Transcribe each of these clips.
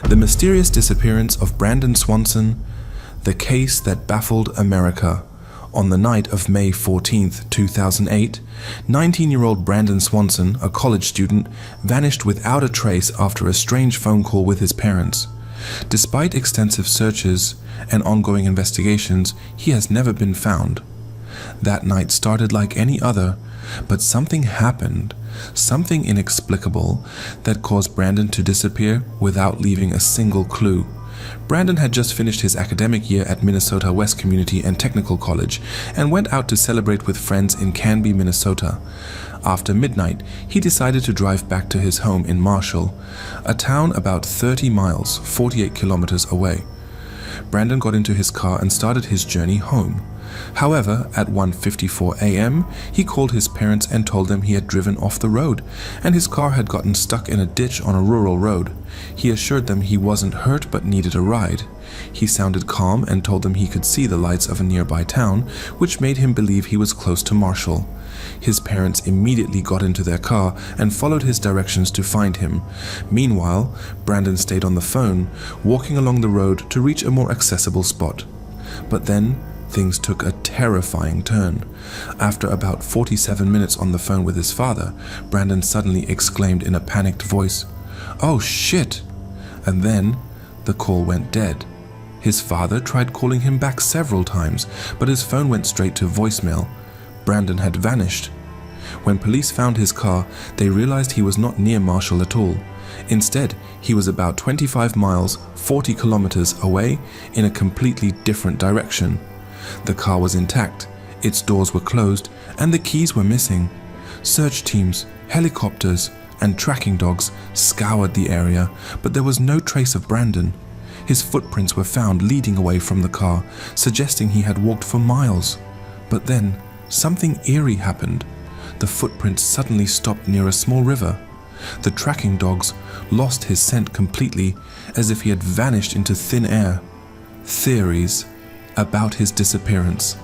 The mysterious disappearance of Brandon Swanson, the case that baffled America. On the night of May 14, 2008, 19-year-old Brandon Swanson, a college student, vanished without a trace after a strange phone call with his parents. Despite extensive searches and ongoing investigations, he has never been found. That night started like any other, but something happened, something inexplicable, that caused Brandon to disappear without leaving a single clue. Brandon had just finished his academic year at Minnesota West Community and Technical College and went out to celebrate with friends in Canby, Minnesota. After midnight, he decided to drive back to his home in Marshall, a town about 30 miles, 48 kilometers away. Brandon got into his car and started his journey home. However, at 1:54 a.m., he called his parents and told them he had driven off the road and his car had gotten stuck in a ditch on a rural road. He assured them he wasn't hurt but needed a ride. He sounded calm and told them he could see the lights of a nearby town, which made him believe he was close to Marshall. His parents immediately got into their car and followed his directions to find him. Meanwhile, Brandon stayed on the phone, walking along the road to reach a more accessible spot. But then, things took a terrifying turn. After about 47 minutes on the phone with his father, Brandon suddenly exclaimed in a panicked voice, "Oh shit!" And then, the call went dead. His father tried calling him back several times, but his phone went straight to voicemail. Brandon had vanished. When police found his car, they realized he was not near Marshall at all. Instead, he was about 25 miles, 40 kilometers away in a completely different direction. The car was intact, its doors were closed, and the keys were missing. Search teams, helicopters, and tracking dogs scoured the area, but there was no trace of Brandon. His footprints were found leading away from the car, suggesting he had walked for miles. But then, something eerie happened. The footprints suddenly stopped near a small river. The tracking dogs lost his scent completely, as if he had vanished into thin air. Theories about his disappearance.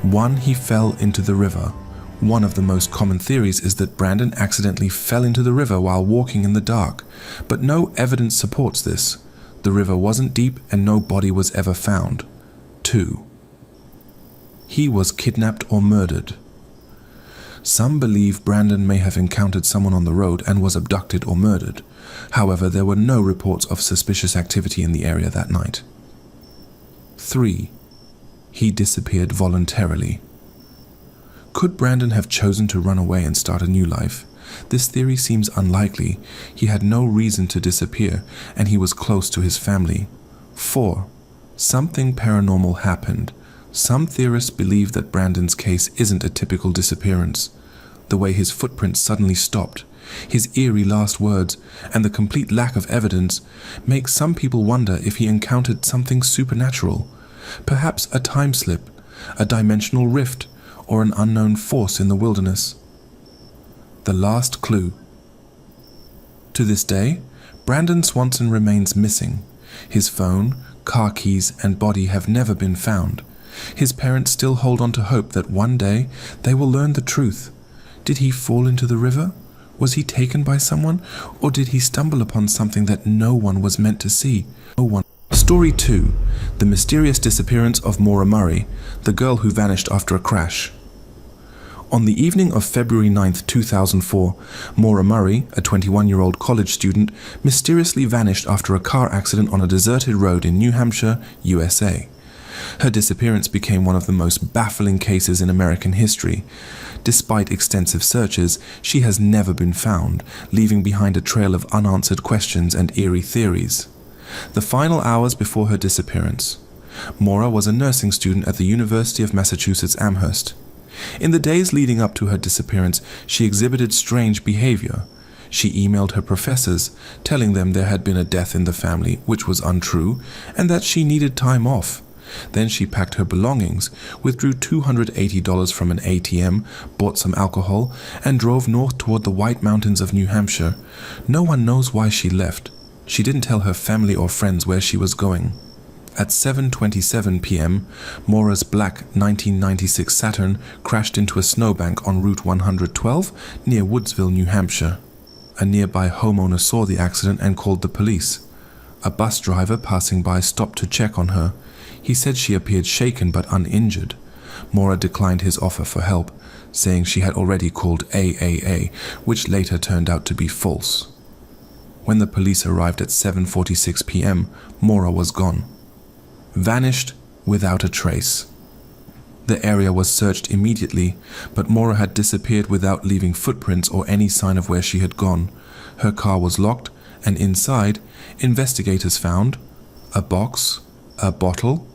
1. He fell into the river. One of the most common theories is that Brandon accidentally fell into the river while walking in the dark, but no evidence supports this. The river wasn't deep and no body was ever found. 2. He was kidnapped or murdered. Some believe Brandon may have encountered someone on the road and was abducted or murdered. However, there were no reports of suspicious activity in the area that night. 3. He disappeared voluntarily. Could Brandon have chosen to run away and start a new life? This theory seems unlikely. He had no reason to disappear, and he was close to his family. 4. Something paranormal happened. Some theorists believe that Brandon's case isn't a typical disappearance. The way his footprints suddenly stopped, his eerie last words, and the complete lack of evidence make some people wonder if he encountered something supernatural. Perhaps a time slip, a dimensional rift, or an unknown force in the wilderness. The last clue. To this day, Brandon Swanson remains missing. His phone, car keys, and body have never been found. His parents still hold on to hope that one day they will learn the truth. Did he fall into the river? Was he taken by someone? Or did he stumble upon something that no one was meant to see? No one. Story 2. The mysterious disappearance of Maura Murray, the girl who vanished after a crash. On the evening of February 9, 2004, Maura Murray, a 21-year-old college student, mysteriously vanished after a car accident on a deserted road in New Hampshire, USA. Her disappearance became one of the most baffling cases in American history. Despite extensive searches, she has never been found, leaving behind a trail of unanswered questions and eerie theories. The final hours before her disappearance. Maura was a nursing student at the University of Massachusetts Amherst. In the days leading up to her disappearance, she exhibited strange behavior. She emailed her professors, telling them there had been a death in the family, which was untrue, and that she needed time off. Then she packed her belongings, withdrew $280 from an ATM, bought some alcohol, and drove north toward the White Mountains of New Hampshire. No one knows why she left. She didn't tell her family or friends where she was going. At 7:27 p.m., Maura's black 1996 Saturn crashed into a snowbank on Route 112 near Woodsville, New Hampshire. A nearby homeowner saw the accident and called the police. A bus driver passing by stopped to check on her. He said she appeared shaken but uninjured. Mora declined his offer for help, saying she had already called AAA, which later turned out to be false. When the police arrived at 7:46 p.m., Mora was gone. Vanished without a trace. The area was searched immediately, but Mora had disappeared without leaving footprints or any sign of where she had gone. Her car was locked, and inside, investigators found a box, a bottle,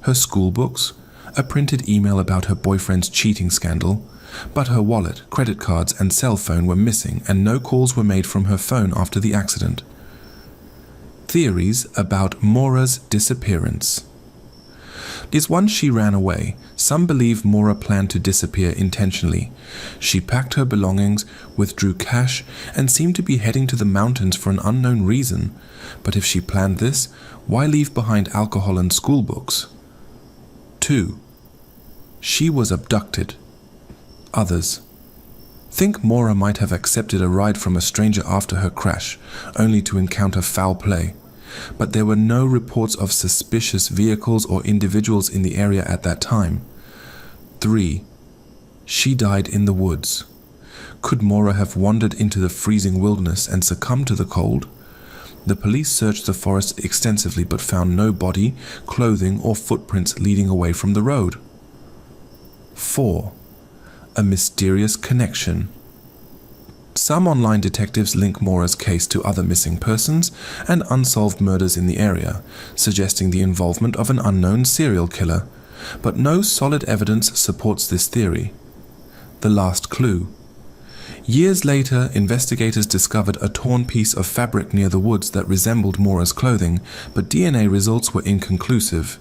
her school books, a printed email about her boyfriend's cheating scandal, but her wallet, credit cards, and cell phone were missing, and no calls were made from her phone after the accident. Theories about Mora's disappearance. Is once she ran away. Some believe Mora planned to disappear intentionally. She packed her belongings, withdrew cash, and seemed to be heading to the mountains for an unknown reason. But if she planned this, why leave behind alcohol and school books? 2. She was abducted. Others think Mora might have accepted a ride from a stranger after her crash, only to encounter foul play. But there were no reports of suspicious vehicles or individuals in the area at that time. 3. She died in the woods. Could Mora have wandered into the freezing wilderness and succumbed to the cold? The police searched the forest extensively but found no body, clothing, or footprints leading away from the road. 4. A mysterious connection. Some online detectives link Mora's case to other missing persons and unsolved murders in the area, suggesting the involvement of an unknown serial killer, but no solid evidence supports this theory. The last clue. Years later, investigators discovered a torn piece of fabric near the woods that resembled Mora's clothing, but DNA results were inconclusive.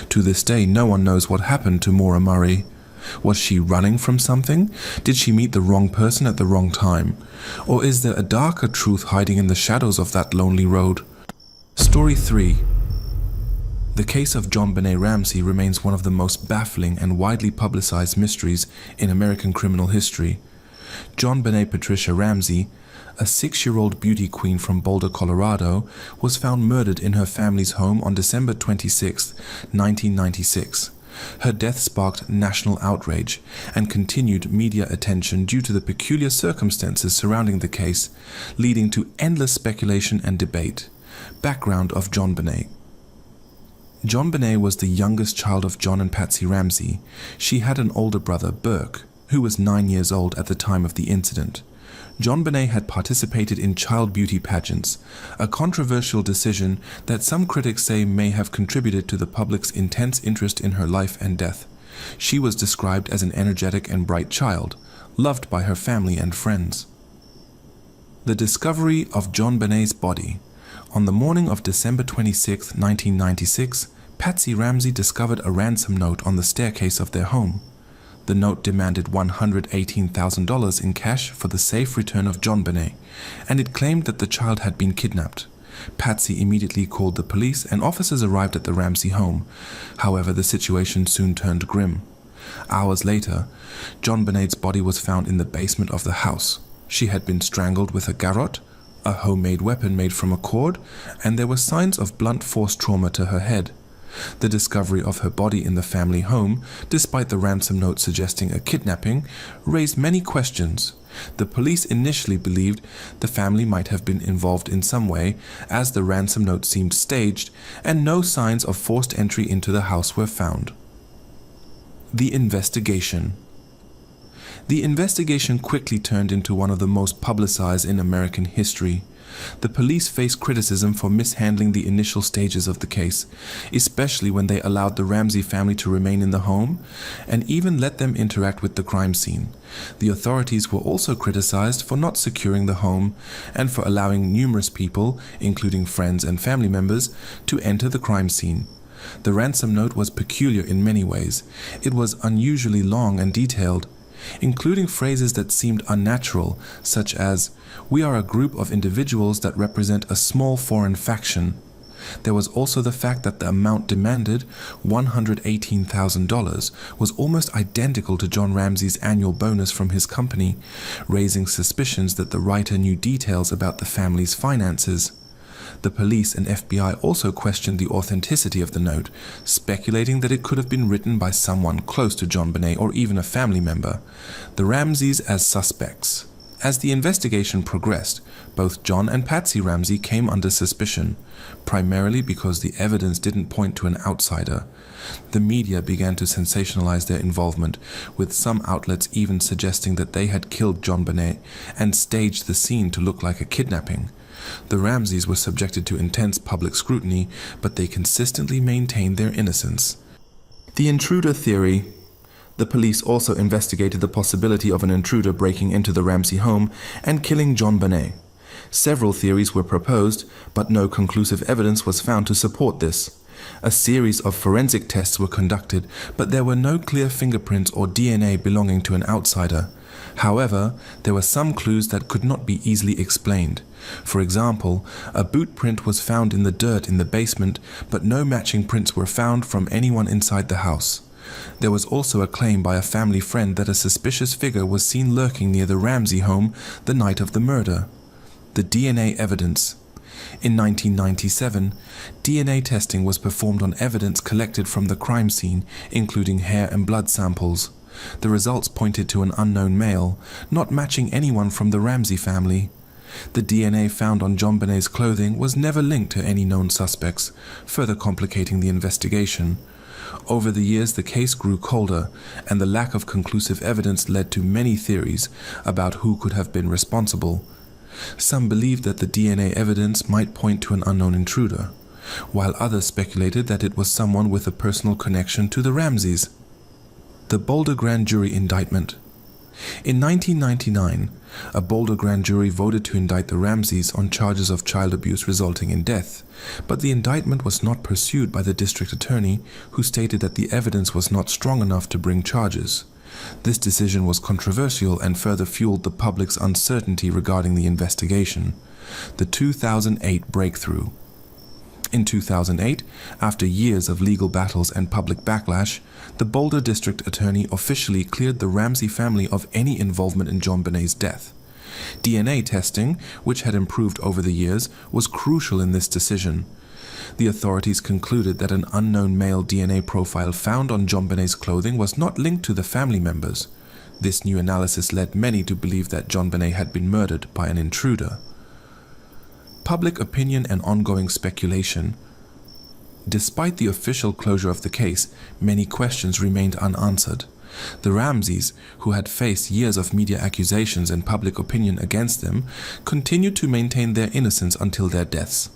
To this day, no one knows what happened to Mora Murray. Was she running from something? Did she meet the wrong person at the wrong time? Or is there a darker truth hiding in the shadows of that lonely road? Story 3. The case of JonBenet Ramsey remains one of the most baffling and widely publicized mysteries in American criminal history. JonBenet Patricia Ramsey, a 6-year-old beauty queen from Boulder, Colorado, was found murdered in her family's home on December 26, 1996. Her death sparked national outrage and continued media attention due to the peculiar circumstances surrounding the case, leading to endless speculation and debate. Background of JonBenet. JonBenet was the youngest child of John and Patsy Ramsey. She had an older brother, Burke, who was 9 years old at the time of the incident. JonBenet had participated in child beauty pageants, a controversial decision that some critics say may have contributed to the public's intense interest in her life and death. She was described as an energetic and bright child, loved by her family and friends. The discovery of JonBenet's body. On the morning of December 26, 1996, Patsy Ramsey discovered a ransom note on the staircase of their home. The note demanded $118,000 in cash for the safe return of JonBenet, and it claimed that the child had been kidnapped. Patsy immediately called the police, and officers arrived at the Ramsey home. However, the situation soon turned grim. Hours later, JonBenet's body was found in the basement of the house. She had been strangled with a garrote, a homemade weapon made from a cord, and there were signs of blunt force trauma to her head. The discovery of her body in the family home, despite the ransom note suggesting a kidnapping, raised many questions. The police initially believed the family might have been involved in some way, as the ransom note seemed staged, and no signs of forced entry into the house were found. The investigation. The investigation quickly turned into one of the most publicized in American history. The police faced criticism for mishandling the initial stages of the case, especially when they allowed the Ramsey family to remain in the home and even let them interact with the crime scene. The authorities were also criticized for not securing the home and for allowing numerous people, including friends and family members, to enter the crime scene. The ransom note was peculiar in many ways. It was unusually long and detailed, including phrases that seemed unnatural, such as, "We are a group of individuals that represent a small foreign faction." There was also the fact that the amount demanded, $118,000, was almost identical to John Ramsey's annual bonus from his company, raising suspicions that the writer knew details about the family's finances. The police and FBI also questioned the authenticity of the note, speculating that it could have been written by someone close to JonBenet or even a family member. The Ramseys as suspects. As the investigation progressed, both John and Patsy Ramsey came under suspicion, primarily because the evidence didn't point to an outsider. The media began to sensationalize their involvement, with some outlets even suggesting that they had killed JonBenet and staged the scene to look like a kidnapping. The Ramseys were subjected to intense public scrutiny, but they consistently maintained their innocence. The intruder theory. The police also investigated the possibility of an intruder breaking into the Ramsey home and killing JonBenet. Several theories were proposed, but no conclusive evidence was found to support this. A series of forensic tests were conducted, but there were no clear fingerprints or DNA belonging to an outsider. However, there were some clues that could not be easily explained. For example, a boot print was found in the dirt in the basement, but no matching prints were found from anyone inside the house. There was also a claim by a family friend that a suspicious figure was seen lurking near the Ramsey home the night of the murder. The DNA evidence. In 1997, DNA testing was performed on evidence collected from the crime scene, including hair and blood samples. The results pointed to an unknown male, not matching anyone from the Ramsey family. The DNA found on JonBenet's clothing was never linked to any known suspects, further complicating the investigation. Over the years, the case grew colder, and the lack of conclusive evidence led to many theories about who could have been responsible. Some believed that the DNA evidence might point to an unknown intruder, while others speculated that it was someone with a personal connection to the Ramseys. The Boulder Grand Jury indictment. In 1999, a Boulder grand jury voted to indict the Ramseys on charges of child abuse resulting in death, but the indictment was not pursued by the district attorney, who stated that the evidence was not strong enough to bring charges. This decision was controversial and further fueled the public's uncertainty regarding the investigation. The 2008 breakthrough. In 2008, after years of legal battles and public backlash, the Boulder District Attorney officially cleared the Ramsey family of any involvement in JonBenet's death. DNA testing, which had improved over the years, was crucial in this decision. The authorities concluded that an unknown male DNA profile found on JonBenet's clothing was not linked to the family members. This new analysis led many to believe that JonBenet had been murdered by an intruder. Public opinion and ongoing speculation. Despite the official closure of the case, many questions remained unanswered. The Ramseys, who had faced years of media accusations and public opinion against them, continued to maintain their innocence until their deaths.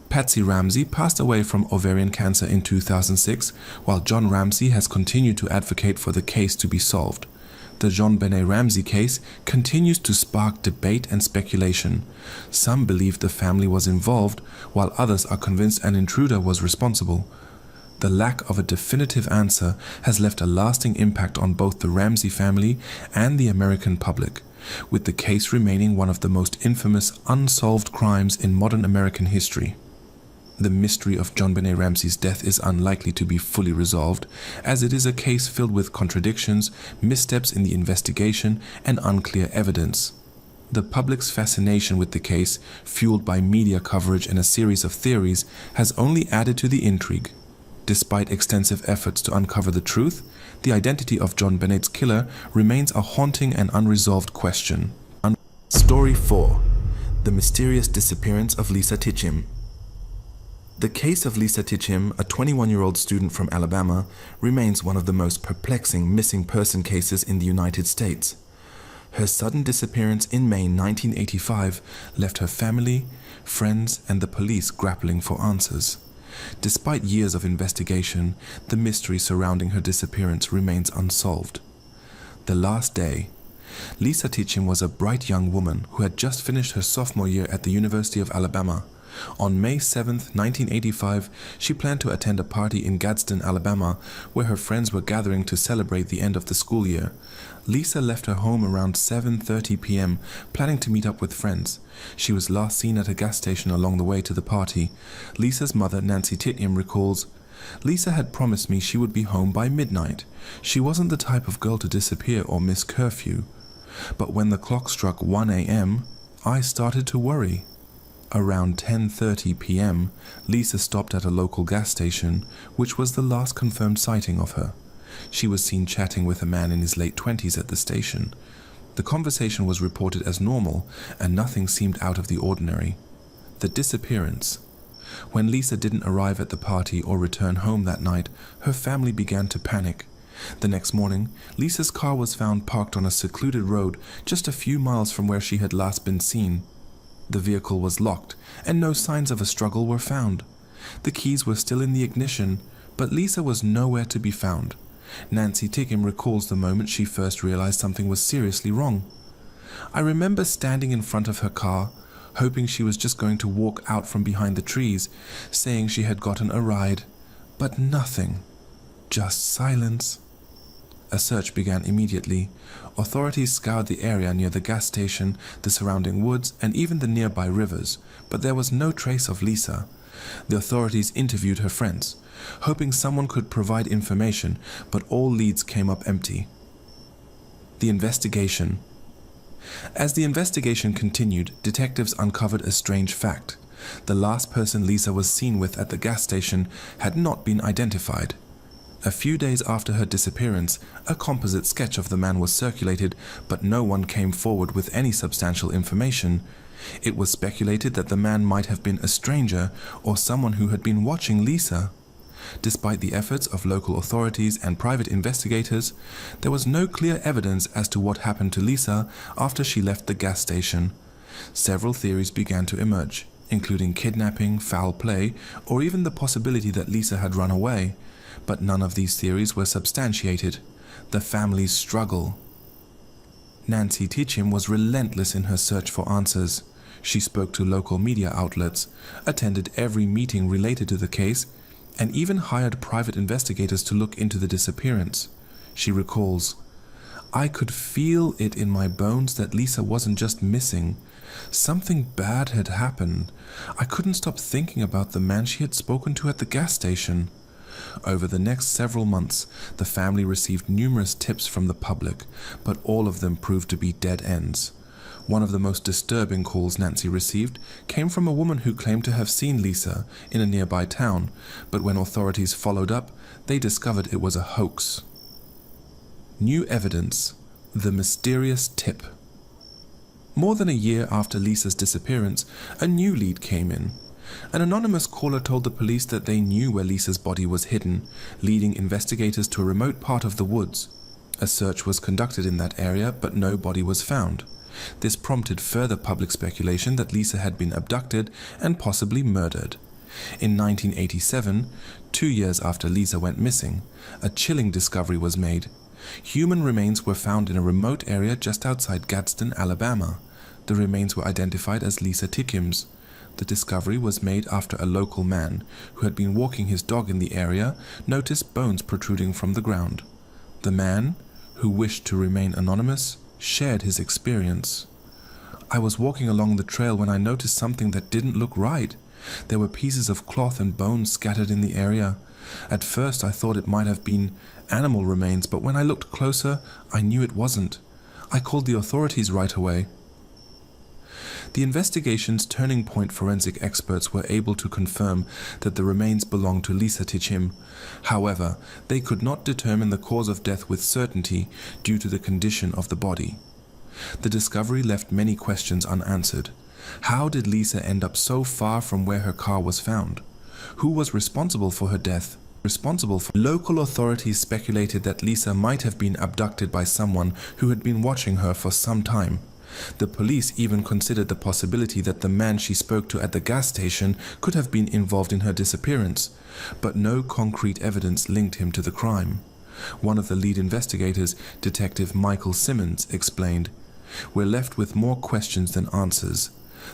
Patsy Ramsey passed away from ovarian cancer in 2006, while John Ramsey has continued to advocate for the case to be solved. The JonBenet Ramsey case continues to spark debate and speculation. Some believe the family was involved, while others are convinced an intruder was responsible. The lack of a definitive answer has left a lasting impact on both the Ramsey family and the American public, with the case remaining one of the most infamous unsolved crimes in modern American history. The mystery of JonBenet Ramsey's death is unlikely to be fully resolved, as it is a case filled with contradictions, missteps in the investigation, and unclear evidence. The public's fascination with the case, fueled by media coverage and a series of theories, has only added to the intrigue. Despite extensive efforts to uncover the truth, the identity of JonBenet's killer remains a haunting and unresolved question. Story 4. The mysterious disappearance of Lisa Titchim. The case of Lisa Titchim, a 21-year-old student from Alabama, remains one of the most perplexing missing person cases in the United States. Her sudden disappearance in May 1985 left her family, friends, and the police grappling for answers. Despite years of investigation, the mystery surrounding her disappearance remains unsolved. The last day. Lisa Titchim was a bright young woman who had just finished her sophomore year at the University of Alabama. On May 7, 1985, she planned to attend a party in Gadsden, Alabama, where her friends were gathering to celebrate the end of the school year. Lisa left her home around 7:30 p.m., planning to meet up with friends. She was last seen at a gas station along the way to the party. Lisa's mother, Nancy Titchim, recalls, "Lisa had promised me she would be home by midnight. She wasn't the type of girl to disappear or miss curfew. But when the clock struck 1 a.m., I started to worry. Around 10:30 p.m., Lisa stopped at a local gas station, which was the last confirmed sighting of her. She was seen chatting with a man in his late 20s at the station. The conversation was reported as normal, and nothing seemed out of the ordinary. The disappearance. When Lisa didn't arrive at the party or return home that night, her family began to panic. The next morning, Lisa's car was found parked on a secluded road just a few miles from where she had last been seen. The vehicle was locked, and no signs of a struggle were found. The keys were still in the ignition, but Lisa was nowhere to be found. Nancy Tickham recalls the moment she first realized something was seriously wrong. "I remember standing in front of her car, hoping she was just going to walk out from behind the trees, saying she had gotten a ride. But nothing. Just silence." A search began immediately. Authorities scoured the area near the gas station, the surrounding woods, and even the nearby rivers, but there was no trace of Lisa. The authorities interviewed her friends, hoping someone could provide information, but all leads came up empty. The investigation. As the investigation continued, detectives uncovered a strange fact. The last person Lisa was seen with at the gas station had not been identified. A few days after her disappearance, a composite sketch of the man was circulated, but no one came forward with any substantial information. It was speculated that the man might have been a stranger or someone who had been watching Lisa. Despite the efforts of local authorities and private investigators, there was no clear evidence as to what happened to Lisa after she left the gas station. Several theories began to emerge, including kidnapping, foul play, or even the possibility that Lisa had run away. But none of these theories were substantiated. The family's struggle. Nancy Tickham was relentless in her search for answers. She spoke to local media outlets, attended every meeting related to the case, and even hired private investigators to look into the disappearance. She recalls, "I could feel it in my bones that Lisa wasn't just missing. Something bad had happened. I couldn't stop thinking about the man she had spoken to at the gas station." Over the next several months, the family received numerous tips from the public, but all of them proved to be dead ends. One of the most disturbing calls Nancy received came from a woman who claimed to have seen Lisa in a nearby town, but when authorities followed up, they discovered it was a hoax. New evidence. The mysterious tip. More than a year after Lisa's disappearance, a new lead came in. An anonymous caller told the police that they knew where Lisa's body was hidden, leading investigators to a remote part of the woods. A search was conducted in that area, but no body was found. This prompted further public speculation that Lisa had been abducted and possibly murdered. In 1987, 2 years after Lisa went missing, a chilling discovery was made. Human remains were found in a remote area just outside Gadsden, Alabama. The remains were identified as Lisa Tickham's. The discovery was made after a local man, who had been walking his dog in the area, noticed bones protruding from the ground. The man, who wished to remain anonymous, shared his experience. "I was walking along the trail when I noticed something that didn't look right. There were pieces of cloth and bones scattered in the area. At first I thought it might have been animal remains, but when I looked closer, I knew it wasn't. I called the authorities right away." The investigation's turning point forensic experts were able to confirm that the remains belonged to Lisa Tickham. However, they could not determine the cause of death with certainty due to the condition of the body. The discovery left many questions unanswered. How did Lisa end up so far from where her car was found? Who was responsible for her death? Local authorities speculated that Lisa might have been abducted by someone who had been watching her for some time. The police even considered the possibility that the man she spoke to at the gas station could have been involved in her disappearance, but no concrete evidence linked him to the crime. One of the lead investigators, Detective Michael Simmons, explained, "We're left with more questions than answers.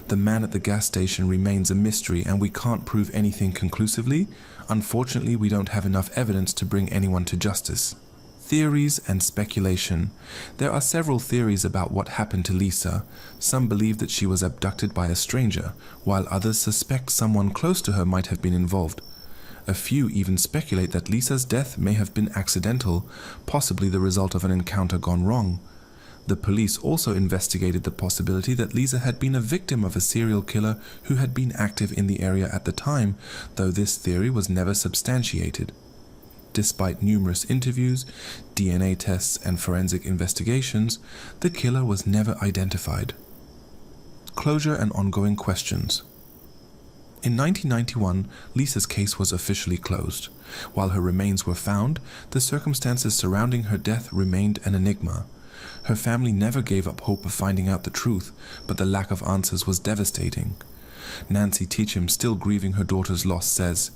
The man at the gas station remains a mystery and we can't prove anything conclusively. Unfortunately, we don't have enough evidence to bring anyone to justice." Theories and speculation. There are several theories about what happened to Lisa. Some believe that she was abducted by a stranger, while others suspect someone close to her might have been involved. A few even speculate that Lisa's death may have been accidental, possibly the result of an encounter gone wrong. The police also investigated the possibility that Lisa had been a victim of a serial killer who had been active in the area at the time, though this theory was never substantiated. Despite numerous interviews, DNA tests, and forensic investigations, the killer was never identified. Closure and ongoing questions. In 1991, Lisa's case was officially closed. While her remains were found, the circumstances surrounding her death remained an enigma. Her family never gave up hope of finding out the truth, but the lack of answers was devastating. Nancy Teacham, still grieving her daughter's loss, says,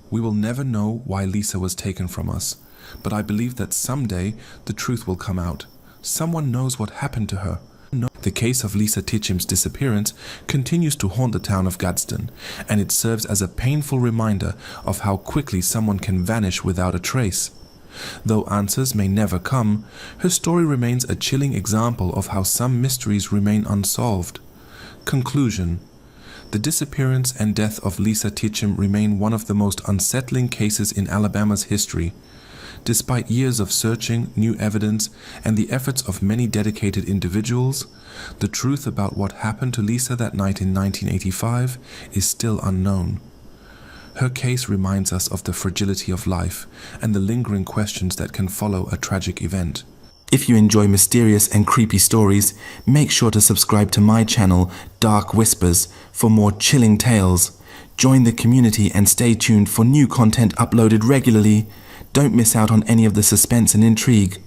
"We will never know why Lisa was taken from us, but I believe that someday the truth will come out. Someone knows what happened to her." The case of Lisa Teacham's disappearance continues to haunt the town of Gadsden, and it serves as a painful reminder of how quickly someone can vanish without a trace. Though answers may never come, her story remains a chilling example of how some mysteries remain unsolved. Conclusion. The disappearance and death of Lisa Teacham remain one of the most unsettling cases in Alabama's history. Despite years of searching, new evidence, and the efforts of many dedicated individuals, the truth about what happened to Lisa that night in 1985 is still unknown. Her case reminds us of the fragility of life and the lingering questions that can follow a tragic event. If you enjoy mysterious and creepy stories, make sure to subscribe to my channel, Dark Whispers, for more chilling tales. Join the community and stay tuned for new content uploaded regularly. Don't miss out on any of the suspense and intrigue.